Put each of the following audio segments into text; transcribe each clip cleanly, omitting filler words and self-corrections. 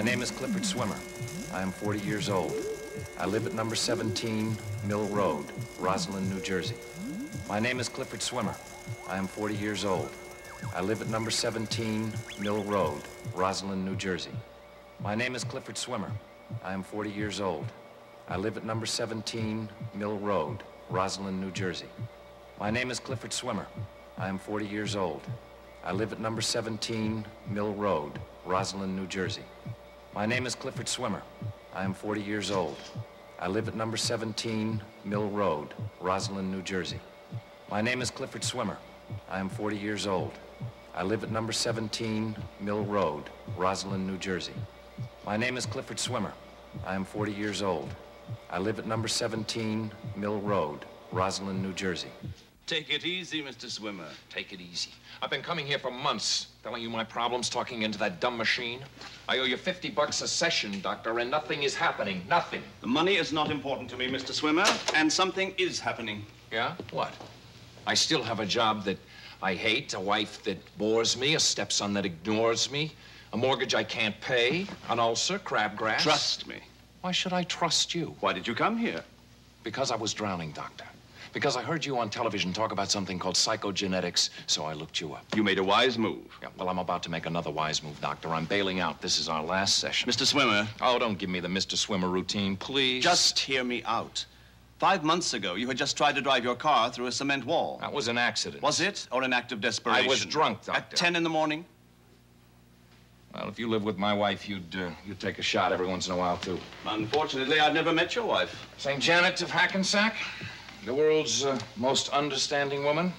My name is Clifford Swimmer. I am 40 years old. I live at number 17 Mill Road, Roslyn, New Jersey. My name is Clifford Swimmer. I am 40 years old. I live at number 17 Mill Road, Roslyn, New Jersey. My name is Clifford Swimmer. I am 40 years old. I live at number 17 Mill Road, Roslyn, New Jersey. My name is Clifford Swimmer. I am 40 years old. I live at number 17 Mill Road, Roslyn, New Jersey. My name is Clifford Swimmer. I am 40 years old. I live at number 17 Mill Road, Roslyn, New Jersey. My name is Clifford Swimmer. I am 40 years old. I live at number 17 Mill Road, Roslyn, New Jersey. My name is Clifford Swimmer. I am 40 years old. I live at number 17 Mill Road, Roslyn, New Jersey. Take it easy, Mr. Swimmer. Take it easy. I've been coming here for months, telling you my problems, talking into that dumb machine. I owe you $50 a session, Doctor, and nothing is happening. Nothing. The money is not important to me, Mr. Swimmer, and something is happening. Yeah? What? I still have a job that I hate, a wife that bores me, a stepson that ignores me, a mortgage I can't pay, an ulcer, crabgrass. Trust me. Why should I trust you? Why did you come here? Because I was drowning, Doctor. Because I heard you on television talk about something called psychogenetics, so I looked you up. You made a wise move. Yeah, well, I'm about to make another wise move, Doctor. I'm bailing out. This is our last session. Mr. Swimmer. Oh, don't give me the Mr. Swimmer routine, please. Just hear me out. 5 months ago, you had just tried to drive your car through a cement wall. That was an accident. Was it, or an act of desperation? I was drunk, Doctor. At 10 in the morning? Well, if you lived with my wife, you'd take a shot every once in a while, too. Unfortunately, I've never met your wife. St. Janet of Hackensack, the world's most understanding woman.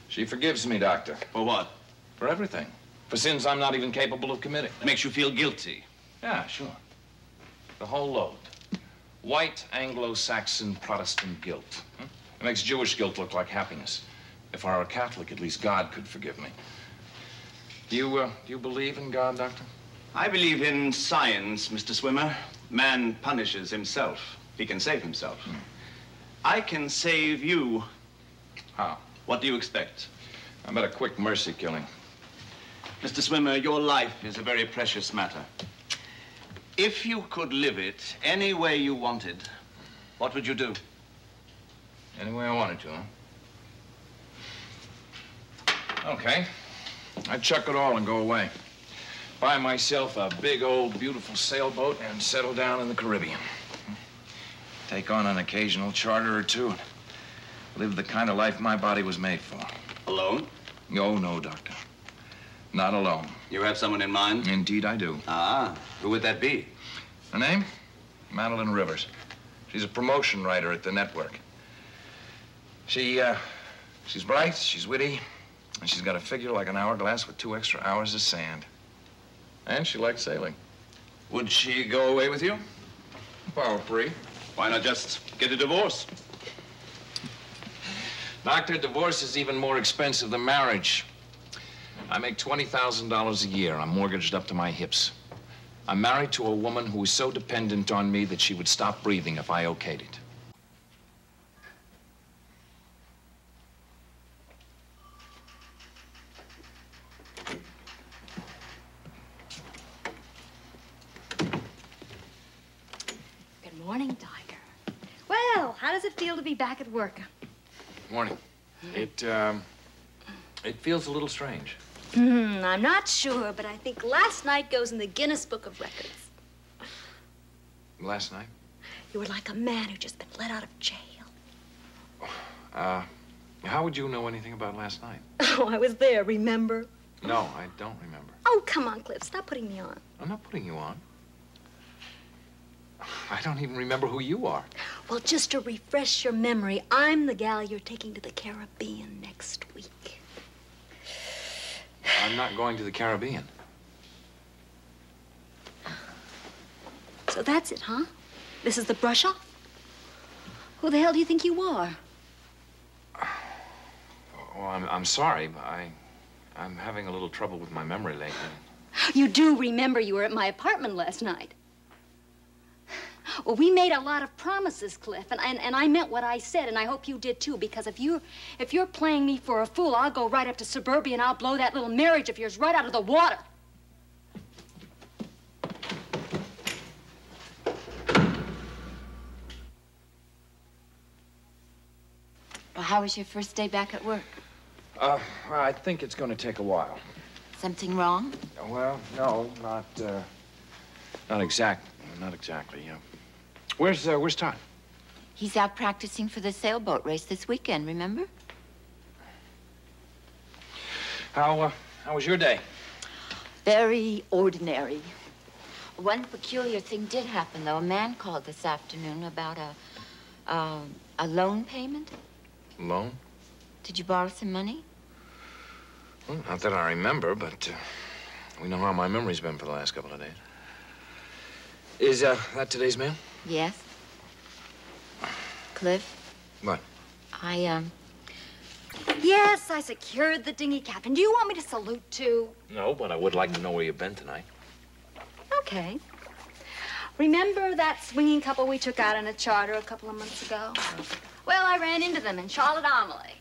She forgives me, Doctor. For what? For everything. For sins I'm not even capable of committing. Makes you feel guilty. Yeah, sure. The whole load. White Anglo-Saxon Protestant guilt. It makes Jewish guilt look like happiness. If I were a Catholic, at least God could forgive me. Do you believe in God, Doctor? I believe in science, Mr. Swimmer. Man punishes himself. He can save himself. I can save you. How? What do you expect? I bet a quick mercy killing. Mr. Swimmer, your life is a very precious matter. If you could live it any way you wanted, what would you do? Any way I wanted to, huh? Okay. I'd chuck it all and go away. Buy myself a big, old, beautiful sailboat and settle down in the Caribbean. Take on an occasional charter or two and live the kind of life my body was made for. Alone? Oh, no, Doctor. Not alone. You have someone in mind? Indeed, I do. Ah, who would that be? Her name? Madeline Rivers. She's a promotion writer at the network. She's bright, she's witty, and she's got a figure like an hourglass with 2 extra hours of sand. And she likes sailing. Would she go away with you? Power free. Why not just get a divorce? Doctor, divorce is even more expensive than marriage. I make $20,000 a year. I'm mortgaged up to my hips. I'm married to a woman who is so dependent on me that she would stop breathing if I okayed it. Good morning, Doctor. Well, how does it feel to be back at work? Morning. It feels a little strange. I'm not sure, but I think last night goes in the Guinness Book of Records. Last night? You were like a man who'd just been let out of jail. How would you know anything about last night? Oh, I was there, remember? No, I don't remember. Oh, come on, Cliff. Stop putting me on. I'm not putting you on. I don't even remember who you are. Well, just to refresh your memory, I'm the gal you're taking to the Caribbean next week. I'm not going to the Caribbean. So that's it, huh? This is the brush-off? Who the hell do you think you are? Well, I'm sorry. I'm having a little trouble with my memory lately. You do remember you were at my apartment last night. Well, we made a lot of promises, Cliff, and I meant what I said, and I hope you did too, because if you're playing me for a fool, I'll go right up to Suburbia and I'll blow that little marriage of yours right out of the water. How was your first day back at work? I think it's going to take a while. Something wrong? Well, no, not exactly, yeah. Where's Todd? He's out practicing for the sailboat race this weekend, remember? How was your day? Very ordinary. One peculiar thing did happen, though. A man called this afternoon about a loan payment. Loan? Did you borrow some money? Well, not that I remember, but we know how my memory's been for the last couple of days. Is that today's mail? Yes. Cliff? What? Yes, I secured the dinghy, Captain. Do you want me to salute, too? No, but I would like to know where you've been tonight. Okay. Remember that swinging couple we took out on a charter a couple of months ago? Well, I ran into them in Charlotte Amalie,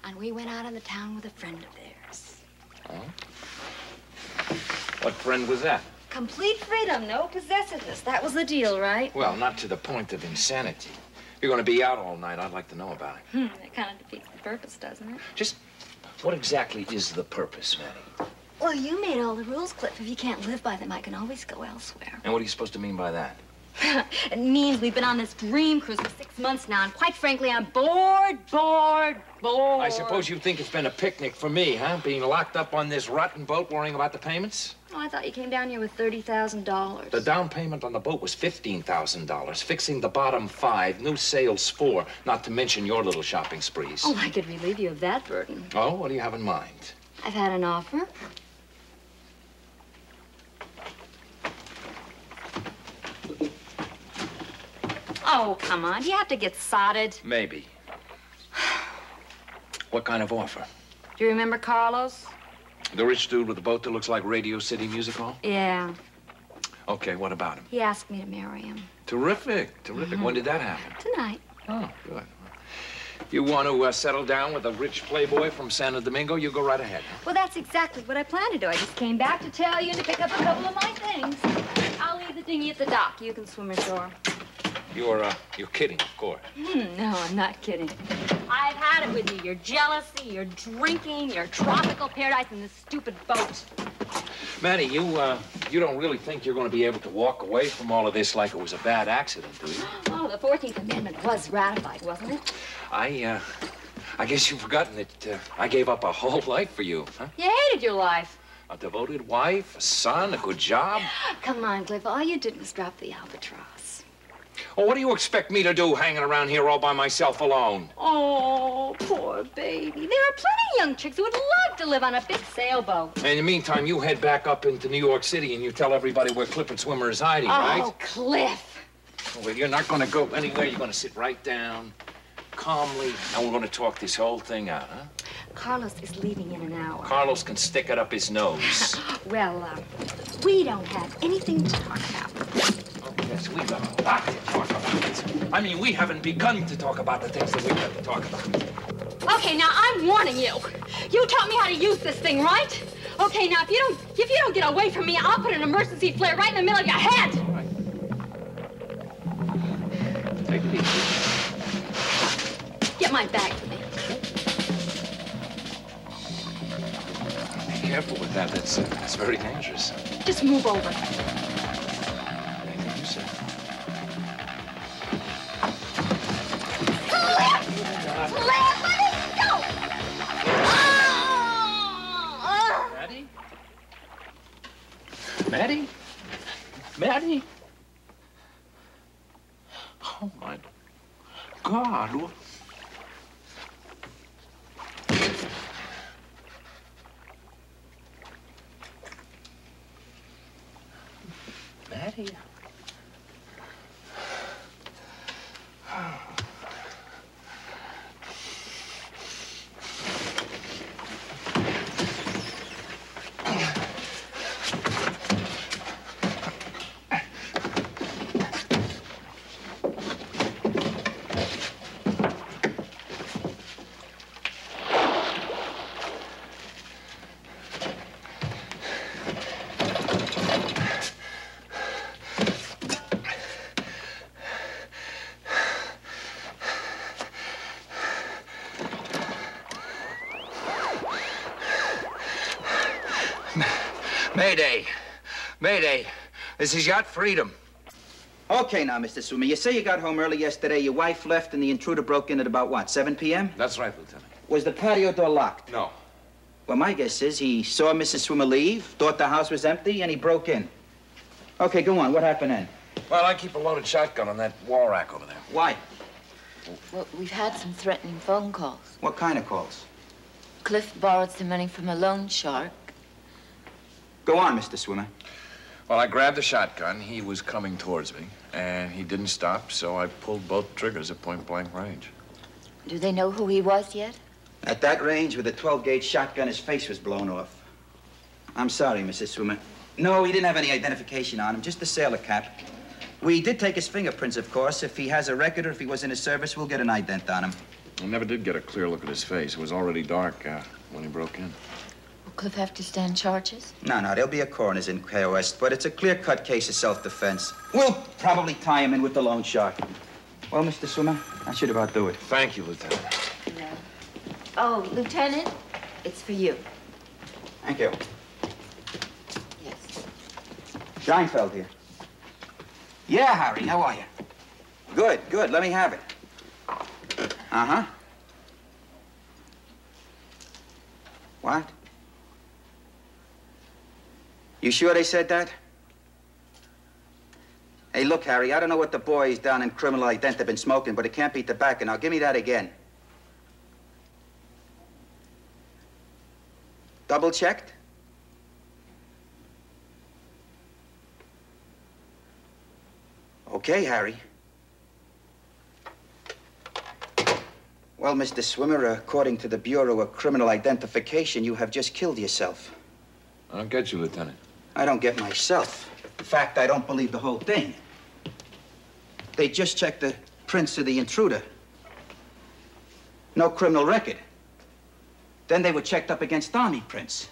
and we went out in the town with a friend of theirs. Oh? What friend was that? Complete freedom, no possessiveness. That was the deal, right? Well, not to the point of insanity. If you're going to be out all night, I'd like to know about it. That kind of defeats the purpose, doesn't it? Just what exactly is the purpose, Mattie? Well, you made all the rules, Cliff. If you can't live by them, I can always go elsewhere. And what are you supposed to mean by that? It means we've been on this dream cruise for 6 months now, and quite frankly, I'm bored. I suppose you think it's been a picnic for me, huh? Being locked up on this rotten boat worrying about the payments? Oh, I thought you came down here with $30,000. The down payment on the boat was $15,000. Fixing the bottom 5, new sales 4, not to mention your little shopping sprees. Oh, I could relieve you of that burden. Oh, what do you have in mind? I've had an offer. Oh, come on. Do you have to get sodded? Maybe. What kind of offer? Do you remember Carlos? The rich dude with the boat that looks like Radio City Music Hall? Yeah. Okay, what about him? He asked me to marry him. Terrific. When did that happen? Tonight. Oh, good. You want to settle down with a rich playboy from Santo Domingo? You go right ahead. Well, that's exactly what I plan to do. I just came back to tell you to pick up a couple of my things. I'll leave the dinghy at the dock. You can swim ashore. You're kidding, of course. No, I'm not kidding. I've had it with you. Your jealousy, your drinking, your tropical paradise, and this stupid boat. Mattie, you don't really think you're going to be able to walk away from all of this like it was a bad accident, do you? Oh, the 14th Amendment was ratified, wasn't it? I guess you've forgotten that I gave up a whole life for you, huh? You hated your life. A devoted wife, a son, a good job. Come on, Cliff. All you did was drop the albatross. Well, what do you expect me to do hanging around here all by myself alone? Oh, poor baby. There are plenty of young chicks who would love to live on a big sailboat. And in the meantime, you head back up into New York City and you tell everybody where Clifford Swimmer is hiding, right? Oh, Cliff. Well, you're not going to go anywhere. You're going to sit right down, calmly, and we're going to talk this whole thing out, huh? Carlos is leaving in an hour. Carlos can stick it up his nose. Well, we don't have anything to talk about. Yes, we got a lot to talk about. I mean, we haven't begun to talk about the things that we have to talk about. Okay, now I'm warning you. You taught me how to use this thing, right? Okay, now if you don't get away from me, I'll put an emergency flare right in the middle of your head. All right. Take it easy. Get my bag for me. Be careful with that. That's very dangerous. Just move over. Mattie? Mattie? Oh, my God. Mattie? Mayday. Mayday. This is Yacht Freedom. Okay, now, Mr. Swimmer, you say you got home early yesterday, your wife left, and the intruder broke in at about, what, 7 p.m.? That's right, Lieutenant. Was the patio door locked? No. Well, my guess is he saw Mrs. Swimmer leave, thought the house was empty, and he broke in. Okay, go on. What happened then? Well, I keep a loaded shotgun on that wall rack over there. Why? Well, we've had some threatening phone calls. What kind of calls? Cliff borrowed some money from a loan shark. Go on, Mr. Swimmer. Well, I grabbed the shotgun. He was coming towards me, and he didn't stop, so I pulled both triggers at point-blank range. Do they know who he was yet? At that range, with a 12-gauge shotgun, his face was blown off. I'm sorry, Mrs. Swimmer. No, he didn't have any identification on him, just the sailor cap. We did take his fingerprints, of course. If he has a record or if he was in his service, we'll get an ident on him. I never did get a clear look at his face. It was already dark when he broke in. Will Cliff have to stand charges? No, there'll be a coroner's inquest, but it's a clear-cut case of self-defense. We'll probably tie him in with the loan shark. Well, Mr. Swimmer, that should about do it. Thank you, Lieutenant. No. Oh, Lieutenant, it's for you. Thank you. Yes. Scheinfeld here. Yeah, Harry, how are you? Good, good. Let me have it. Uh-huh. What? You sure they said that? Hey, look, Harry, I don't know what the boys down in criminal ident have been smoking, but it can't be tobacco. Now, give me that again. Double-checked? Okay, Harry. Well, Mr. Swimmer, according to the Bureau of Criminal Identification, you have just killed yourself. I don't get you, Lieutenant. I don't get myself. In fact, I don't believe the whole thing. They just checked the prints of the intruder. No criminal record. Then they were checked up against army prints.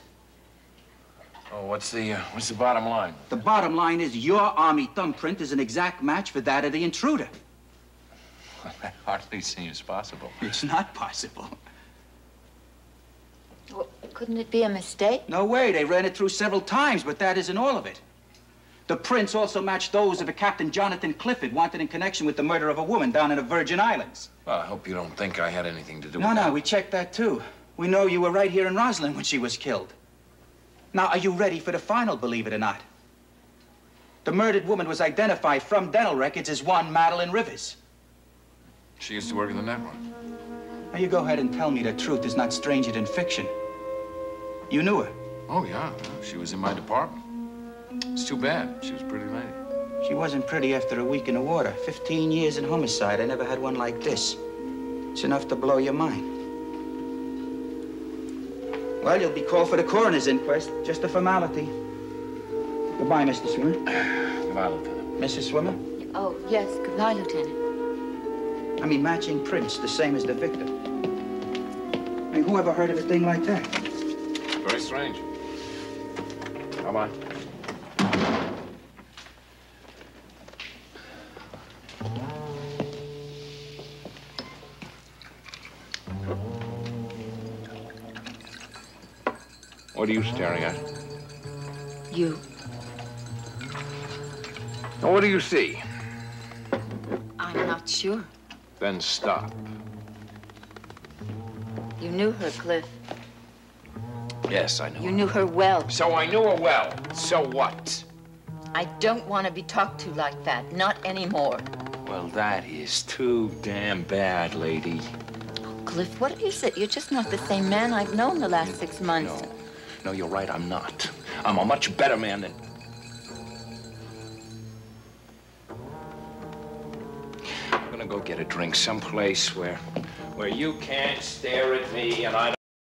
Oh, what's the bottom line? The bottom line is your army thumbprint is an exact match for that of the intruder. Well, that hardly seems possible. It's not possible. Well, couldn't it be a mistake? No way. They ran it through several times, but that isn't all of it. The prints also match those of a Captain Jonathan Clifford wanted in connection with the murder of a woman down in the Virgin Islands. Well, I hope you don't think I had anything to do with No, that. we checked that, too. We know you were right here in Roslyn when she was killed. Now, are you ready for the final, believe it or not? The murdered woman was identified from dental records as one Madeline Rivers. She used to work in the network. Now, you go ahead and tell me the truth is not stranger than fiction. You knew her. Oh, yeah. She was in my department. It's too bad. She was a pretty lady. She wasn't pretty after a week in the water. 15 years in homicide. I never had one like this. It's enough to blow your mind. Well, you'll be called for the coroner's inquest. Just a formality. Goodbye, Mr. Swimmer. Goodbye, Lieutenant. Mrs. Swimmer? Oh, yes. Goodbye, Lieutenant. I mean, matching prints, the same as the victim. I mean, who ever heard of a thing like that? Very strange. Bye-bye. What are you staring at? You. Now, what do you see? I'm not sure. Then stop. You knew her, Cliff. Yes, I know. You knew her well. So I knew her well. So what? I don't want to be talked to like that. Not anymore. Well, that is too damn bad, lady. Cliff, what is it? You're just not the same man I've known the last 6 months. No, you're right, I'm not. I'm a much better man than... I'm gonna go get a drink someplace where you can't stare at me and I don't...